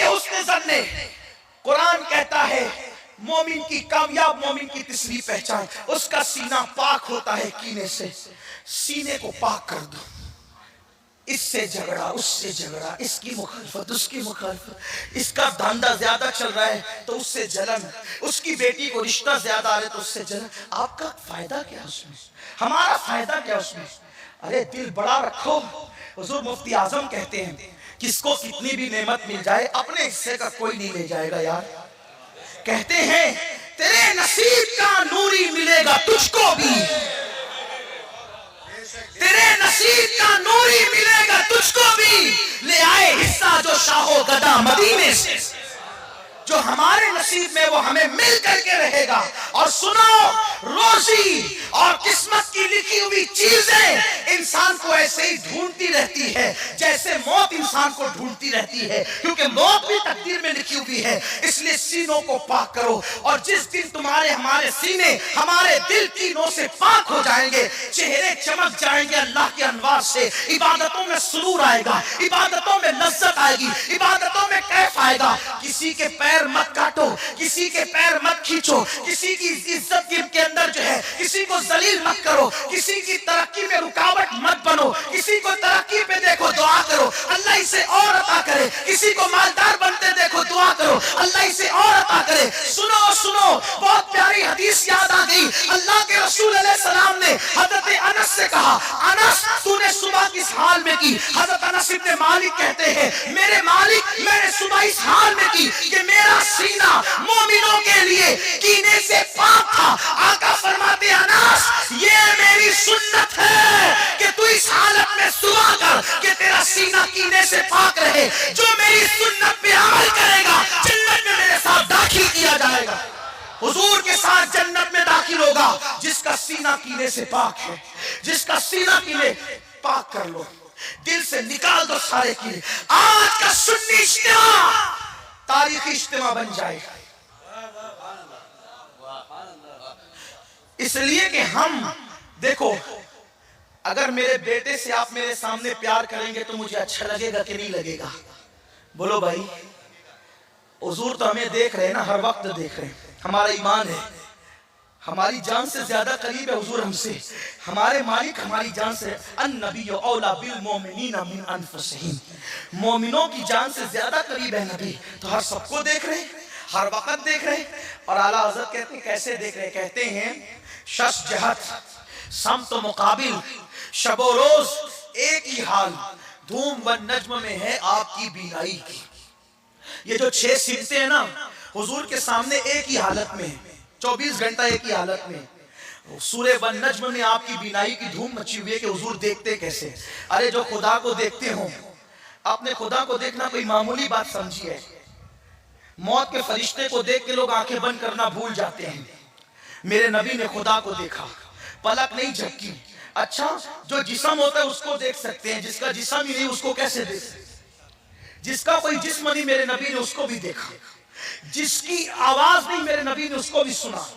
हुस्न ज़न्ने। कुरान कहता है मोमिन की, कामयाब मोमिन की तीसरी पहचान, उसका सीना पाक होता है कीने से। सीने को पाक कर दो, इससे झगड़ा, उससे झगड़ा, इसकी मुखालफत, उसकी मुखालफत, इसका धंधा ज्यादा चल रहा है तो उससे जलन, उसकी बेटी को रिश्ता ज्यादा आ रहा है तो उससे जलन। आपका फायदा क्या उसमें, हमारा फायदा क्या उसमें? अरे दिल बड़ा रखो। हुजूर मुफ्ती आजम कहते हैं किसको कितनी भी नेमत मिल जाए अपने हिस्से का कोई नहीं ले जाएगा यार। कहते हैं तेरे नसीब का नूरी मिलेगा तुझको भी, तेरे नसीब का नूरी मिलेगा तुझको भी। ले आए हिस्सा जो शाहो गदा मदीने से, जो हमारे नसीब में वो हमें मिल करके रहेगा। और सुनो, रोजी और किस्मत की लिखी हुई चीजें इंसान को ऐसे ही ढूंढती रहती है जैसे मौत इंसान को ढूंढती रहती है, क्योंकि मौत भी तकदीर में लिखी हुई है। इसलिए सीनों को पाक करो, और जिस दिन तुम्हारे हमारे सीने, हमारे दिल तीनों से पाक हो जाएंगे, चेहरे चमक जाएंगे अल्लाह के अनवार से, इबादतों में सुरूर आएगा, इबादतों में लज्जत आएगी, इबादतों में कैफ आएगा। किसी के पैर मत काटो, किसी के पैर मत खींचो, किसी की इज्जत के अंदर जो है किसी को जलील मत करो, किसी की तरक्की में रुकावट मत बनो, किसी को तरक्की पे देखो दुआ करो अल्लाह इसे और अता करे, किसी को मालदार बनते देखो दुआ करो अल्लाह इसे और अता करे। सुनो सुनो, बहुत प्यारी हदीस याद आ गई। अल्लाह के रसूल अलैहि सलाम ने हजरत अनस से कहा, अनस तूने सुबह किस हाल में की? हजरत अनस इब्ने मालिक कहते हैं, मेरे मालिक मैंने सुबह इस हाल में की कि मेरा सीना मोमिनों के लिए कीने से पाक था। आका फरमाते अनस ये मेरी सुन्नत है कि तू इस हालत में दुआ कर कि तेरा सीना कीने से पाक रहे। जो मेरी सुन्नत पे अमल करेगा जन्नत में मेरे साथ दाखिल किया जाएगा, हुजूर के साथ जन्नत में दाखिल होगा। जिसका सीना कीने से पाक है, जिसका सीना कीने, पाक कर लो, दिल से निकाल दो सारे कीने। आज का सुन्नी इज्तिमा तारीखी इज्तिमा बन जाएगा, इसलिए कि हम देखो, अगर मेरे बेटे से आप मेरे सामने प्यार करेंगे तो मुझे अच्छा लगेगा कि नहीं लगेगा? बोलो भाई। हुजूर तो हमें देख रहे हैं ना, हर वक्त देख रहे हैं। हमारा ईमान है, हमारी जान से ज्यादा करीब है हुजूर हमसे। हमारे मालिक हमारी जान से, अन्नबी औला बिल मोमिनीना मिन अनफुसिहिम, मोमिनों की जान से ज्यादा करीब है नबी। तो हर सबको देख रहे हैं, हर वक्त देख रहे हैं। और आला हज़रत कहते हैं कैसे देख रहे हैं? कहते हैं शश जहत सम तो मुकाबिल, शबो रोज एक ही हाल, धूम व नज्म में है आपकी बीनाई की। ये जो 6 सिमते हैं ना, हुजूर के सामने एक ही हालत में है, 24 घंटा एक ही हालत में। सूरे वन नज्म में आपकी बीनाई की धूम मची हुई है कि हुजूर देखते कैसे। अरे जो खुदा को देखते हो, आपने खुदा को देखना कोई मामूली बात समझी है? मौत के फरिश्ते को देख के लोग आंखें बंद करना भूल जाते हैं। मेरे नबी ने खुदा को देखा, पलक नहीं झपकी। अच्छा, जो जिस्म होता है उसको देख सकते हैं, जिसका जिस्म ही नहीं उसको कैसे देख सकते? जिसका कोई जिस्म नहीं मेरे नबी ने उसको भी देखा, जिसकी आवाज नहीं मेरे नबी ने उसको भी सुना,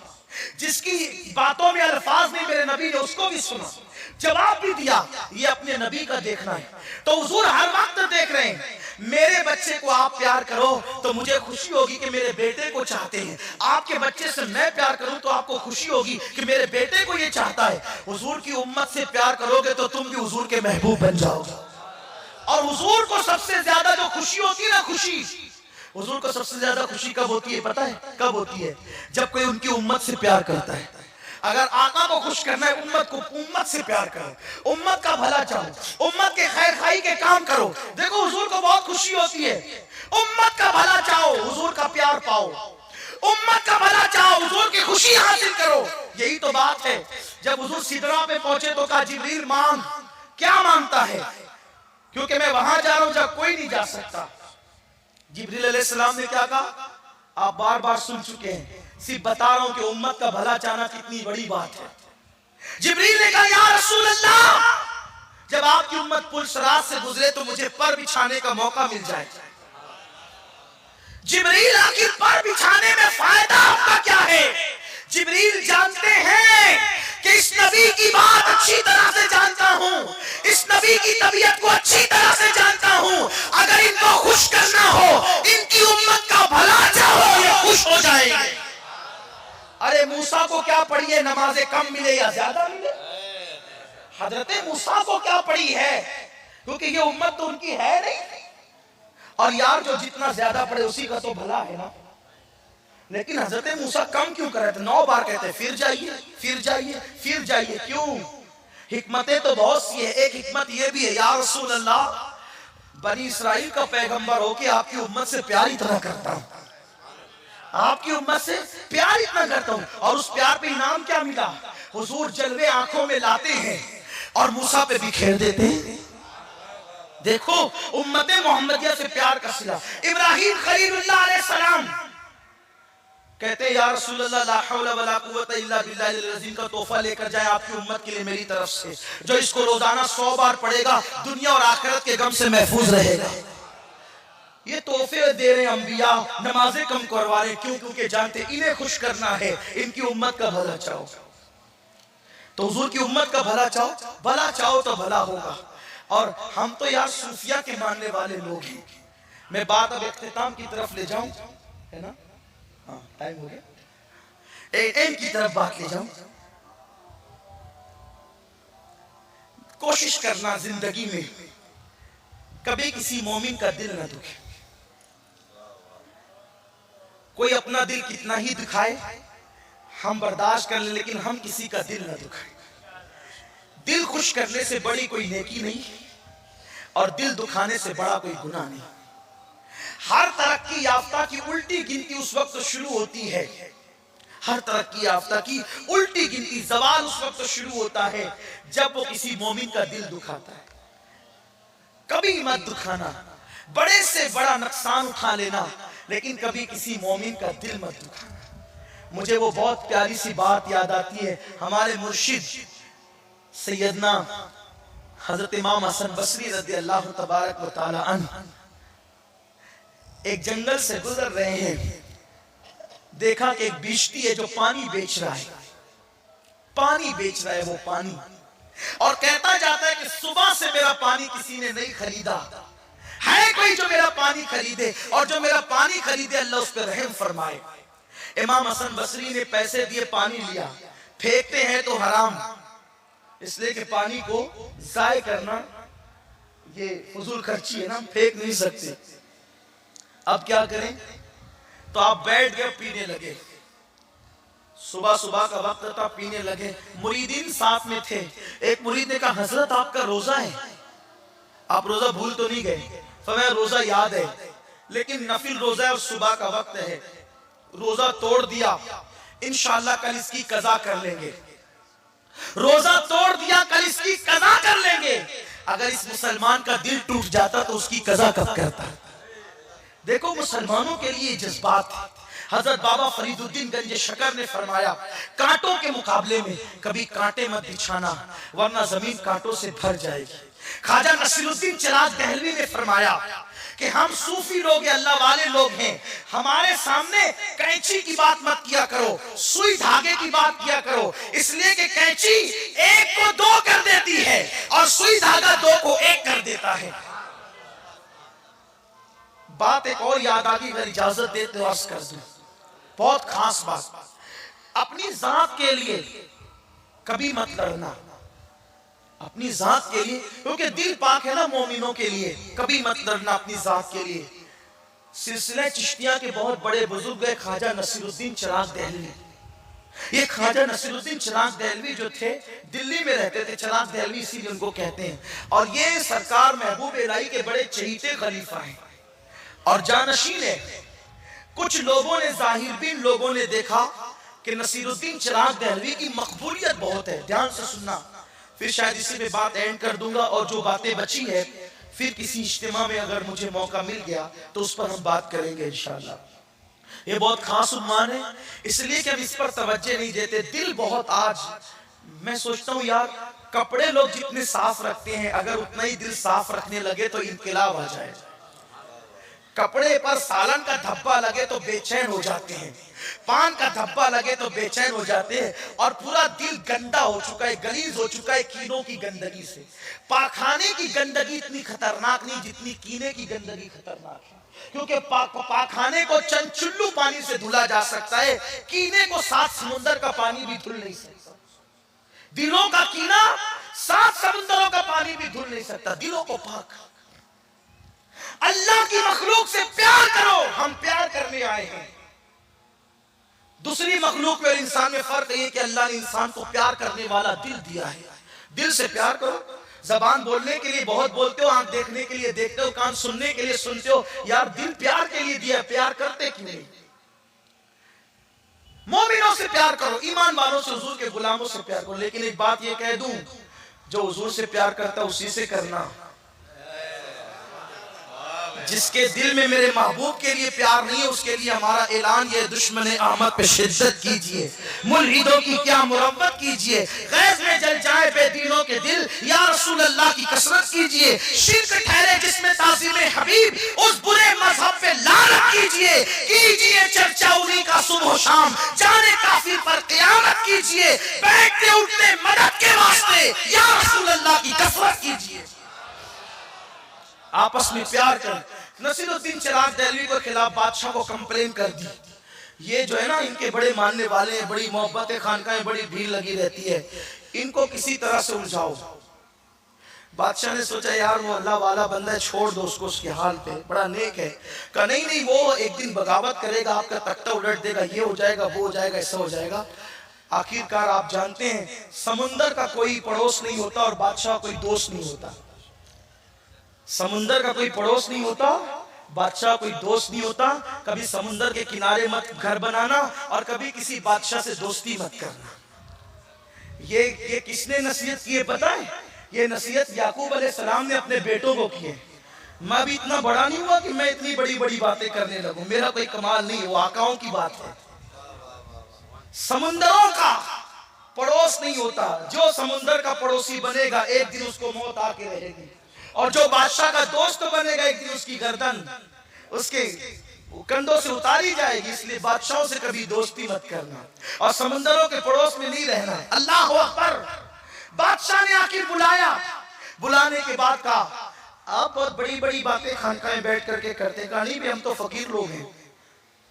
जिसकी बातों में अल्फाज नहीं मेरे नबी ने उसको भी सुना, जवाब भी दिया। ये अपने नबी का देखना है। तो हुजूर हर वक्त देख रहे हैं। मेरे बच्चे को आप प्यार करो तो मुझे खुशी होगी कि मेरे बेटे को चाहते हैं। आपके बच्चे से मैं प्यार करूं तो आपको खुशी होगी कि मेरे बेटे को ये चाहता है। हुजूर की उम्मत से प्यार करोगे तो तुम भी हुजूर के महबूब बन जाओगे। और हुजूर को सबसे ज्यादा जो खुशी होती है ना, खुशी, हुजूर को सबसे ज्यादा खुशी कब होती है पता है? कब होती है? जब कोई उनकी उम्मत से प्यार करता है। अगर आका को खुश करना है, उम्मत से प्यार करो, उम्मत का भला चाहो, उम्मत के खैर खाई के काम करो। देखो हुजूर को बहुत खुशी होती है। उम्मत का भला चाहो, हुजूर का प्यार पाओ, उम्मत का भला चाहो, हुजूर की खुशी हासिल करो। यही तो बात है। जब हुजूर सिदरा पे पहुंचे तो कहा जिब्रील मांग। क्या मांगता है? क्योंकि मैं वहां जा रहा हूं जब कोई नहीं जा सकता। जिब्रील अलैहिस्सलाम ने क्या कहा? आप बार बार सुन चुके हैं, सिर्फ बता रहा हूं कि उम्मत का भला चाहना कितनी बड़ी बात है। जिब्रील ने कहा या रसूल अल्लाह, जब आपकी उम्मत पुल सिरात से गुजरे तो मुझे पर बिछाने का मौका मिल जाए। जिब्रील आखिर पर बिछाने में फायदा आपका क्या है? जिब्रील जानते हैं कि इस नबी की बात अच्छी तरह से जानता हूं, इस नबी की तबीयत को अच्छी तरह से जानता हूं। अगर इनको खुश करना हो, इनकी मूसा को क्या पड़ी है, नमाजें कम मिले या ज्यादा मिले? हजरत मूसा को क्या पड़ी है, क्योंकि ये उम्मत तो उनकी है नहीं। और यार जो जितना ज्यादा पड़े उसी का तो भला है ना। लेकिन हजरत मूसा कम क्यों कर रहे थे? 9 बार कहते फिर जाइए, फिर जाइए, फिर जाइए। क्यों? हिकमतें तो बहुत सी है। एक हिकमत ये भी है, या रसूल अल्लाह, बनी इसराइल का पैगंबर होके आपकी उम्मत से प्यार इतना करता हूं, आपकी उम्मत से प्यार इतना करता हूं, और उस प्यार पे इनाम क्या मिला? हुजूर जलवे आंखों में लाते हैं और मूसा पे बिखेर देते हैं। देखो उम्मत मोहम्मदिया से प्यार का सिला। इब्राहिम खलीलुल्लाह अलैहि सलाम कहते हैं, या रसूलल्लाह ला हौला वला कुव्वता इल्ला बिल्लाहिल अज़ीम का तोहफा लेकर जाए आपकी उम्मत के लिए मेरी तरफ से, जो इसको रोजाना 100 बार पढ़ेगा दुनिया और आखिरत के गम से महफूज रहेगा। ये तोहफे दे रहे अंबिया, नमाजें कम करवा रहे। क्यों? क्योंकि जानते इन्हें खुश करना है, इनकी उम्मत का भला चाहो। तो हुजूर की उम्मत का भला चाहो, भला चाहो तो भला होगा। और हम तो यार सूफिया के मानने वाले लोग हैं। मैं बात अब इख्तिताम की तरफ ले जाऊं, है ना? हाँ, टाइम हो गया। एम की तरफ बात ले जाऊं। कोशिश करना जिंदगी में कभी किसी मोमिन का दिल न दुखे। कोई अपना दिल कितना ही दुखाए हम बर्दाश्त कर ले, लेकिन हम किसी का दिल न दुखाए। दिल खुश करने से बड़ी कोई नेकी नहीं, और दिल दुखाने से बड़ा कोई गुनाह नहीं। हर तरक्की याफ्ता की उल्टी गिनती उस वक्त शुरू होती है, हर तरक्की याफ्ता की उल्टी गिनती, जवाल उस वक्त शुरू होता है जब वो किसी मोमिन का दिल दुखाता है। कभी मत दुखाना, बड़े से बड़ा नुकसान उठा लेना, लेकिन कभी किसी मोमिन का दिल मत दुखाना। मुझे वो बहुत प्यारी सी बात याद आती है। हमारे मुर्शिद सैयदना हजरत इमाम हसन बसरी रज़ी अल्लाह तबारक व तआला अन्हु एक जंगल से गुजर रहे हैं। देखा कि एक बिश्ती है जो पानी बेच रहा है, पानी बेच रहा है वो पानी, और कहता जाता है कि सुबह से मेरा पानी किसी ने नहीं खरीदा, है कोई जो मेरा पानी खरीदे, और जो मेरा पानी खरीदे अल्लाह उस पर रहम फरमाए। इमाम हसन बसरी ने पैसे दिए, पानी लिया। फेंकते हैं तो हराम, इसलिए कि पानी को जाय करना ये फजूल खर्ची है ना, फेंक नहीं सकते। अब क्या करें? तो आप बैठ गए, पीने लगे। सुबह सुबह का वक्त था, पीने लगे। मुरीदीन साथ में थे। एक मुरीद ने कहा, हजरत आपका रोजा है, आप रोजा भूल तो नहीं गए? फरमाया रोजा याद है, लेकिन नफिल रोजा है और सुबह का वक्त है, रोजा तोड़ दिया, इंशाअल्लाह कल इसकी कज़ा कर लेंगे। रोजा तोड़ दिया, कल इसकी कज़ा कर लेंगे। अगर इस मुसलमान का दिल टूट जाता तो उसकी कज़ा कब करता? देखो मुसलमानों के लिए जज्बात है। हजरत बाबा फरीदुद्दीन गंज शकर ने फरमाया, कांटों के मुकाबले में कभी कांटे मत बिछाना, वरना जमीन कांटों से भर जाएगी। ख्वाजा नसीरुद्दीन चिराज दहलवी ने फरमाया कि हम सूफी लोग हैं, अल्लाह वाले लोग हैं, हमारे सामने कैंची की बात मत किया करो, सुई धागे की बात किया करो, इसलिए कि कैंची एक को 2 कर देती है और सुई धागा 2 को 1 कर देता है। बात एक और याद आ गई, अगर इजाजत दे तो अर्ज कर दूं। बहुत खास बात, अपनी जात के लिए कभी मत लड़ना, अपनी जात के लिए, क्योंकि दिल पाक है ना मोमिनों के लिए। कभी मत लड़ना अपनी जात के लिए। सिलसिला चिश्तिया के बहुत बड़े बुजुर्ग है ख्वाजा नसीरुद्दीन चिराग दहलवी। ये ख्वाजा नसीरुद्दीन चिराग दहलवी जो थे, दिल्ली में रहते थे। चिराग दहलवी इसीलिए उनको कहते हैं। और ये सरकार महबूब इलाही के बड़े चहीते खलीफा हैं और जानशीन है। कुछ लोगों ने, जाहिर बिन लोगों ने देखा कि नसीरुद्दीन चिराग दहलवी की मकबूलियत बहुत है। ध्यान से सुनना, फिर शायद इसी में बात एंड कर दूंगा, और जो बातें बची है फिर किसी इज्तिमा में अगर मुझे मौका मिल गया तो उस पर हम बात करेंगे इंशाअल्लाह। ये बहुत खास उम्मान है, इसलिए कि हम इस पर तवज्जो नहीं देते। दिल बहुत, आज मैं सोचता हूँ यार, कपड़े लोग जितने साफ रखते हैं, अगर उतना ही दिल साफ रखने लगे तो इनकलाब आ जाए। कपड़े पर सालन का धब्बा लगे तो बेचैन हो जाते हैं, पान का धब्बा लगे तो बेचैन हो जाते हैं, और पूरा दिल गंदा हो चुका है, गलीज हो चुका है कीनों की गंदगी से। पाखाने की गंदगी इतनी खतरनाक नहीं जितनी कीने की गंदगी खतरनाक है। क्योंकि पाखाने को चंद चुल्लू पानी से धुला जा सकता है, कीने को 7 समुंदर का पानी भी धुल नहीं सकता। दिलों का कीना 7 समुंदरों का पानी भी धुल नहीं सकता। दिलों को पाक, अल्लाह की मखलूक से प्यार करो। हम प्यार करने आए हैं। दूसरी मखलूक में और इंसान में फर्क है कि अल्लाह ने इंसान को प्यार करने वाला दिल दिया है। दिल से प्यार करो। जबान बोलने के लिए बहुत बोलते हो, आंख देखने के लिए देखते हो, कान सुनने के लिए सुनते हो, यार दिल प्यार के लिए दिया, प्यार करते क्यों नहीं? मोमिनों से प्यार करो, ईमान वालों से, हुजूर के गुलामों से प्यार करो। लेकिन एक बात ये कह दूं, जो हुजूर से प्यार करता है उसी से करना। जिसके दिल में मेरे महबूब के लिए प्यार नहीं है, उसके लिए हमारा ऐलान ये, दुश्मन अहमद पे शिद्दत कीजिए, मुल्हिदों की क्या मुरब्बत कीजिए, गैज़ में जल जाए बेदीनों के दिल, या रसूल अल्लाह की कसरत कीजिए। शिर्क ठहरे जिसमें ताज़ीम हबीब, उस बुरे मजहब पे लानत कीजिए चर्चा उन्हीं का सुबह शाम, जाने काफिर पर क़यामत कीजिए, बैठते उठते मदद के वास्ते या रसूल अल्लाह की कसरत कीजिए। आपस में प्यार कर। नसीरुद्दीन चिराग दहलवी के खिलाफ बादशाह को कंप्लेन कर दी, ये जो है ना इनके बड़े मानने वाले हैं, बड़ी मोहब्बत है, खानकाहें बड़ी भीड़ लगी रहती है, इनको किसी तरह से उलझाओ। बादशाह ने सोचा यार वो अल्लाह वाला बंदा है, छोड़ दो उसको उसके हाल पे, बड़ा नेक है। कहा नहीं, वो एक दिन बगावत करेगा, आपका तख्ता उलट देगा, ये हो जाएगा, वो हो जाएगा, ऐसा हो जाएगा। आखिरकार आप जानते हैं समुंदर का कोई पड़ोस नहीं होता और बादशाह कोई दोस्त नहीं होता। समुंदर का कोई पड़ोस नहीं होता, बादशाह कोई दोस्त नहीं होता। कभी समुंदर के किनारे मत घर बनाना और कभी किसी बादशाह से दोस्ती मत करना। ये किसने नसीहत की है पता है? ये नसीहत याकूब अलैहिस्सलाम ने अपने बेटों को की है। मैं भी इतना बड़ा नहीं हुआ कि मैं इतनी बड़ी बड़ी बातें करने लगूं, मेरा कोई कमाल नहीं, वो आकाओं की बात है। समुंदरों का पड़ोस नहीं होता, जो समुंदर का पड़ोसी बनेगा एक दिन उसको मौत आके रहेगी, और जो बादशाह का दोस्त बनेगा एक दिन उसकी गर्दन उसके कंधों से उतारी जाएगी। इसलिए बादशाहों से कभी दोस्ती मत करना और समुंदरों के पड़ोस में नहीं रहना। अल्लाह अकबर। बादशाह ने आखिर बुलाया, बुलाने के बाद कहा आप बहुत बड़ी बड़ी बातें खानकाहें बैठ करके करते। कहा नहीं भी हम तो फकीर लोग हैं।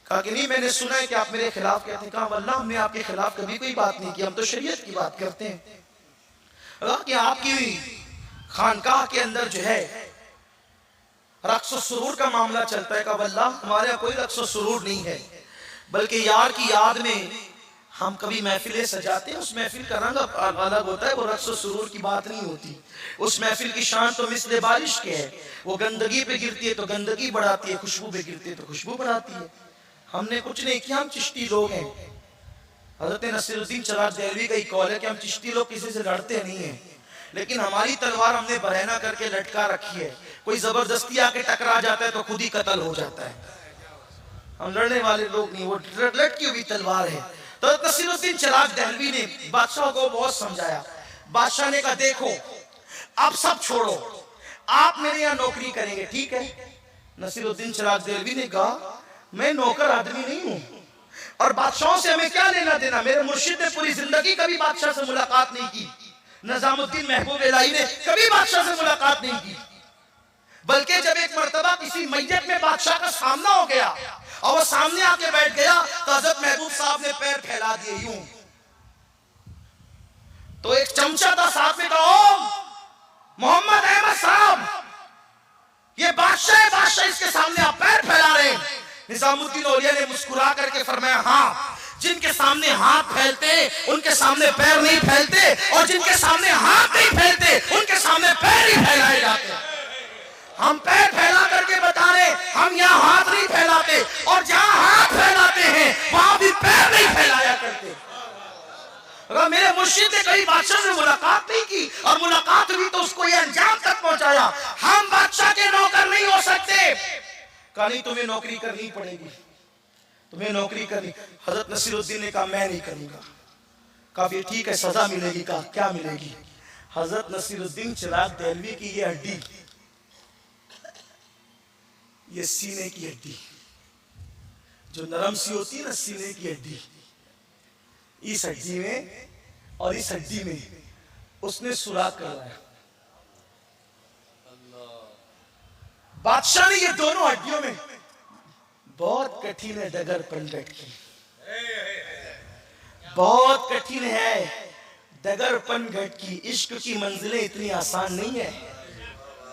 कहा कि नहीं मैंने सुना है कि आप मेरे खिलाफ कहते हैं। कहा वल्लाह हमने आपके खिलाफ कभी कोई बात नहीं की, हम तो शरीयत की बात करते हैं। कि आपकी खानकाह के अंदर जो है रक्स सुरूर का मामला चलता है। का वल्लाह हमारे यहाँ कोई रक्स सुरूर नहीं है, बल्कि यार की याद में हम कभी महफिलें सजाते हैं, उस महफिल का रंग अलग होता है, वो रक्स सुरूर की बात नहीं होती। उस महफिल की शान तो मिसले बारिश के है, वो गंदगी पे गिरती है तो गंदगी बढ़ाती है, खुशबू पे गिरती है तो खुशबू बढ़ाती है। हमने कुछ नहीं किया, हम चिश्ती लोग हैं। हज़रत नसीरुद्दीन चिराग दहलवी का ही कौल है कि हम चिश्ती लोग किसी से लड़ते नहीं हैं, लेकिन हमारी तलवार हमने बरहना करके लटका रखी है। कोई जबरदस्ती आके टकरा जाता है तो खुद ही कत्ल हो जाता है। हम लड़ने वाले लोग नहीं, वो लटकी हुई तलवार है। तो नसीरुद्दीन चिराग दहलवी ने बादशाह को बहुत समझाया। बादशाह ने कहा देखो आप सब छोड़ो, आप मेरे यहाँ नौकरी करेंगे, ठीक है। नसीरुद्दीन चिराग दहलवी ने कहा मैं नौकर आदमी नहीं हूँ और बादशाहों से हमें क्या लेना देना। मेरे मुर्शिद ने पूरी जिंदगी कभी बादशाह से मुलाकात नहीं की, निजामुद्दीन महबूब इलाही ने कभी बादशाह से मुलाकात नहीं की, बल्कि जब एक मर्तबा किसी मैयत में बादशाह का सामना हो गया और वो सामने आके बैठ गया तो हज़रत महबूब साहब ने पैर फैला दिए यूं, तो एक चमचा था साथ में, कहा मोहम्मद अहमद साहब ये बादशाह है, बादशाह इसके सामने आप पैर फैला रहे हैं। निजामुद्दीन औलिया ने मुस्कुरा करके फरमाया हाँ, जिनके सामने हाथ फैलते उनके सामने पैर नहीं फैलते, और जिनके सामने हाथ नहीं फैलते उनके सामने पैर ही फैलाए जाते। हम पैर फैला करके बता रहे, हम यहाँ हाथ नहीं फैलाते, और जहाँ हाथ फैलाते हैं वहां भी पैर नहीं फैलाया करते। अगर मेरे मुर्शिद ने कभी बादशाह से मुलाकात नहीं की और मुलाकात हुई तो उसको ये अंजाम तक पहुंचाया। हम बादशाह के नौकर नहीं हो सकते। कहा नहीं तुम्हें नौकरी करनी पड़ेगी, तुम्हें नौकरी करनी। हजरत नसीरुद्दीन ने कहा मैं नहीं करूंगा। कहा ठीक है सजा मिलेगी। कहा क्या मिलेगी? हजरत नसीरुद्दीन चिराग दहलवी की ये हड्डी, ये सीने की हड्डी जो नरम सी होती है ना, सीने की हड्डी, इस हड्डी में और इस हड्डी में उसने सुराख करवाया। बादशाह ने ये दोनों हड्डियों में बहुत कठिन है डगर पंडट की, बहुत कठिन है डगर पंडट की। इश्क की मंजिलें इतनी आसान नहीं है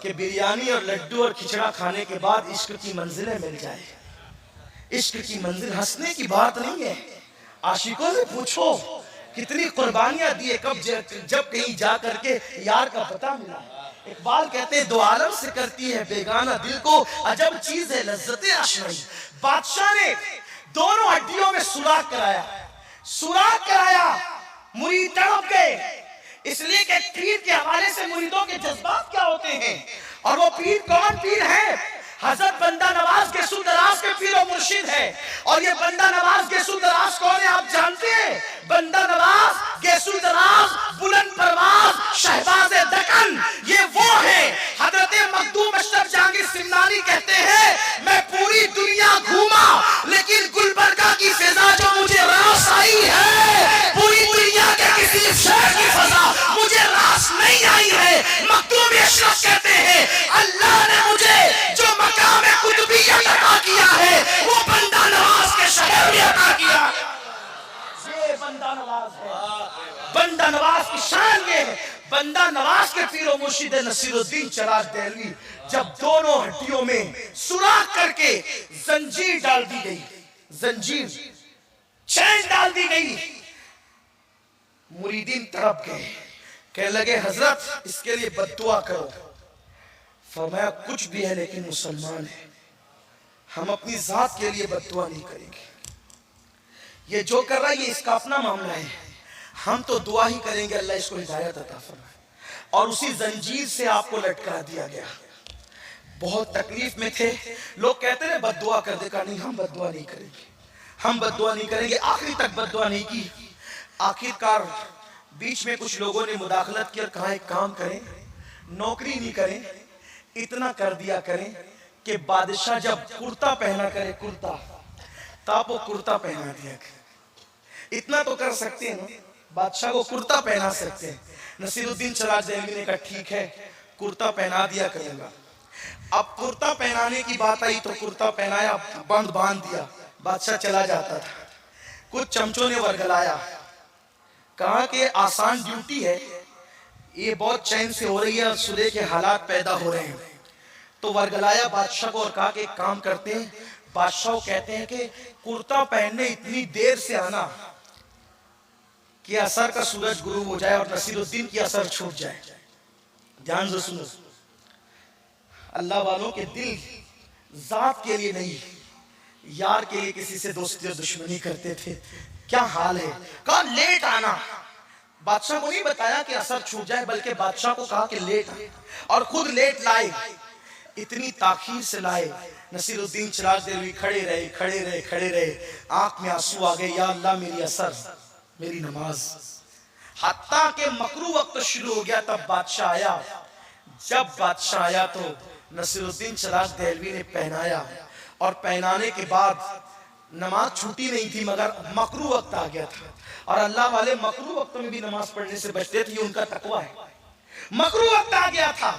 कि बिरयानी और लड्डू और खिचड़ा खाने के बाद इश्क की मंजिलें मिल जाए। इश्क की मंजिल हंसने की बात नहीं है। आशिकों से पूछो कितनी कुर्बानियां दिए कब जब कहीं जा करके यार का पता मिला। इकबाल कहते हैं दो आलम से करती है बेगाना दिल को अजब चीज है लज्जतें आशनाई। बादशाह ने दोनों हड्डियों में सुराख कराया, सुराख कराया, मुरीद तड़प गए। इसलिए कि पीर के हवाले से मुरीदों के जज्बात क्या होते हैं। और वो पीर कौन पीर है? हजरत बंदा नवाज गेसू दराज के पीर और मुर्शिद है। और ये बंदा नवाज गेसू दराज कौन है आप जानते हैं? बंदा नवाज गेसू दराज बुलंद परवाज शहबाज दक्कन, ये वो है। हजरत मखदूम अशरफ जहांगीर सिमनानी कहते हैं मैं पूरी दुनिया घूमा लेकिन गुलबर्गा की फिजा जो मुझे रास आई है, पूरी दुनिया के किसी शहर की फिजा मुझे रास नहीं आई है। मखदूम अशरफ कहते हैं अल्लाह ने मुझे जो मकाम कुतुबियत अता किया है वो बंदा नवाज के शहर में अता किया। ये बंदा नवाज है, बंदा नवाज की शान ये है। बंदा नवाज के पीर और मुर्शिद नसीरुद्दीन चिराज देहलवी जब दोनों हड्डियों में सुराख करके जंजीर डाल दी गई, जंजीर चैन डाल दी गई, मुरीदीन तड़प गए। कहने लगे हजरत इसके लिए बद्दुआ करो। फरमाया कुछ भी है लेकिन मुसलमान है, हम अपनी जात के लिए बद्दुआ नहीं करेंगे। ये जो कर रहा है ये इसका अपना मामला है, हम तो दुआ ही करेंगे अल्लाह इसको हिदायत अता फरमाए। और उसी जंजीर से आपको लटका दिया गया। बहुत तकलीफ में थे, लोग कहते रहे बद्दुआ कर दे, नहीं हम बद्दुआ नहीं करेंगे, हम बद्दुआ नहीं करेंगे। आखिरी तक बद्दुआ नहीं की। आखिरकार बीच में कुछ लोगों ने मुदाखलत की और कहा एक काम करें, नौकरी नहीं करें, इतना कर दिया करें कि बादशाह जब कुर्ता पहना करे, कुर्ता तो आप वो कुर्ता पहना दिया करें। इतना तो कर सकते हैं ना, बादशाह को कुर्ता पहना सकते हैं। नसीरुद्दीन चिराज देहलवी ने कहा ठीक है कुर्ता पहना दिया करूंगा। अब कुर्ता पहनाने की बात आई तो कुर्ता पहनाया, बंद बांध दिया, बादशाह चला जाता था। कुछ चमचों ने वर्गलाया, कहा कि आसान ड्यूटी है, ये बहुत चैन से हो रही है और सुलह के हालात पैदा हो रहे हैं। तो वर्गलाया बादशाह को और कहा कि एक काम करते हैं। बादशाह कहते हैं कि कुर्ता पहनने इतनी देर से आना कि असर का सूरज गुरूब हो जाए और नसीरुद्दीन की असर छूट जाए। ध्यान से सुनो, अल्लाह वालों के दिल जात के लिए नहीं यार के लिए किसी से दोस्ती और दुश्मनी करते थे। क्या हाल है? कहा लेट आना। बादशाह को नहीं बताया कि असर छूट जाए, बल्कि बादशाह को कहा कि लेट आए और खुद लेट लाए। इतनी ताखीर से लाए। नसीरुद्दीन चिराज देहलवी खड़े रहे, खड़े रहे, खड़े रहे, आंख में आंसू आ गए, या अल्लाह मेरी असर, मेरी नमाज। हत्ता के मकरू वक्त शुरू हो गया, तब बादशाह आया। जब बादशाह आया तो नसीरुद्दीन चिराज देहलवी ने पहनाया और पहनाने के बाद नमाज छूटी नहीं थी मगर मकरू वक्त आ गया था। और अल्लाह वाले मकरू वक्त में भी नमाज पढ़ने से बचते थे, उनका तकवा है। मकरू वक्त आ गया था,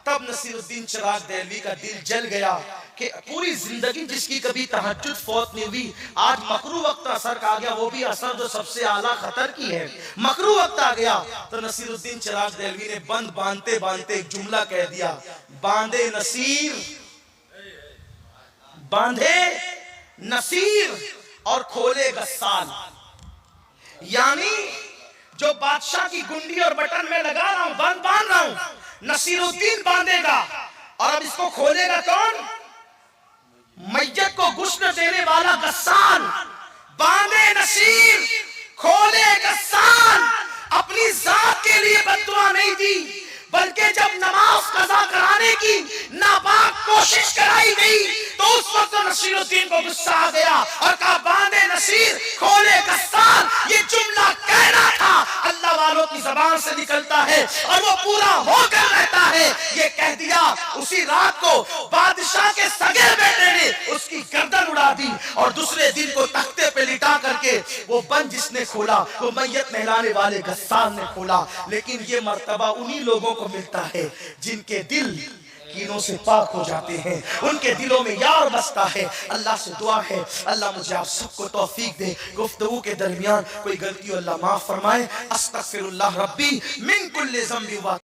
तब नसीरुद्दीन चिराज देहलवी का दिल जल गया कि पूरी जिंदगी जिसकी कभी तहज्जुद फौत नहीं हुई, आज मकरू वक्त असर का आ गया, वो भी असर जो सबसे आला खतर की है। मकरू वक्त आ गया तो नसीरुद्दीन चिराज देहलवी ने बंद बांधते बांधते एक जुमला कह दिया, बांधे नसीर, बांधे नसीर और खोले गस्साल। यानी जो बादशाह की गुंडी और बटन में लगा रहा हूं, बंद बांध रहा हूं, नसीरुद्दीन बांधेगा। और अब इसको खोलेगा कौन? मैयत को गुस्ल देने वाला गस्सान। बांधे नसीर, खोले गस्सान। अपनी जात के लिए बद्दुआ नहीं दी, बल्कि जब नमाज कज़ा कराने की नापाक कोशिश कराई गई तो उस वक्त नसीरुद्दीन को गुस्सा आ गया और कहा बांधे नसीर, खोले गस्सान। ये जुमला कहना था, अल्लाह वालों की जबान से निकलता है और वो पूरा होकर रहता है। ये कह दिया। उसी रात को बादशाह के सगे बेटे ने उसकी गर्दन उड़ा दी और दूसरे दिन को तख्ते पे लिटा करके वो बंद जिसने खोला वो मैयत नहलाने वाले गस्सान ने खोला। लेकिन ये मर्तबा उन्हीं लोगों को मिलता है जिनके दिल कीनों से पाक हो जाते हैं, उनके दिलों में यार बसता है। अल्लाह से दुआ है अल्लाह मुझे आप सबको तौफीक दे, गुफ्तगू के दरमियान कोई गलती अल्लाह माफ फरमाए। अस्तगफिरुल्लाह रब्बी मिन कुल्ली ज़ंबि व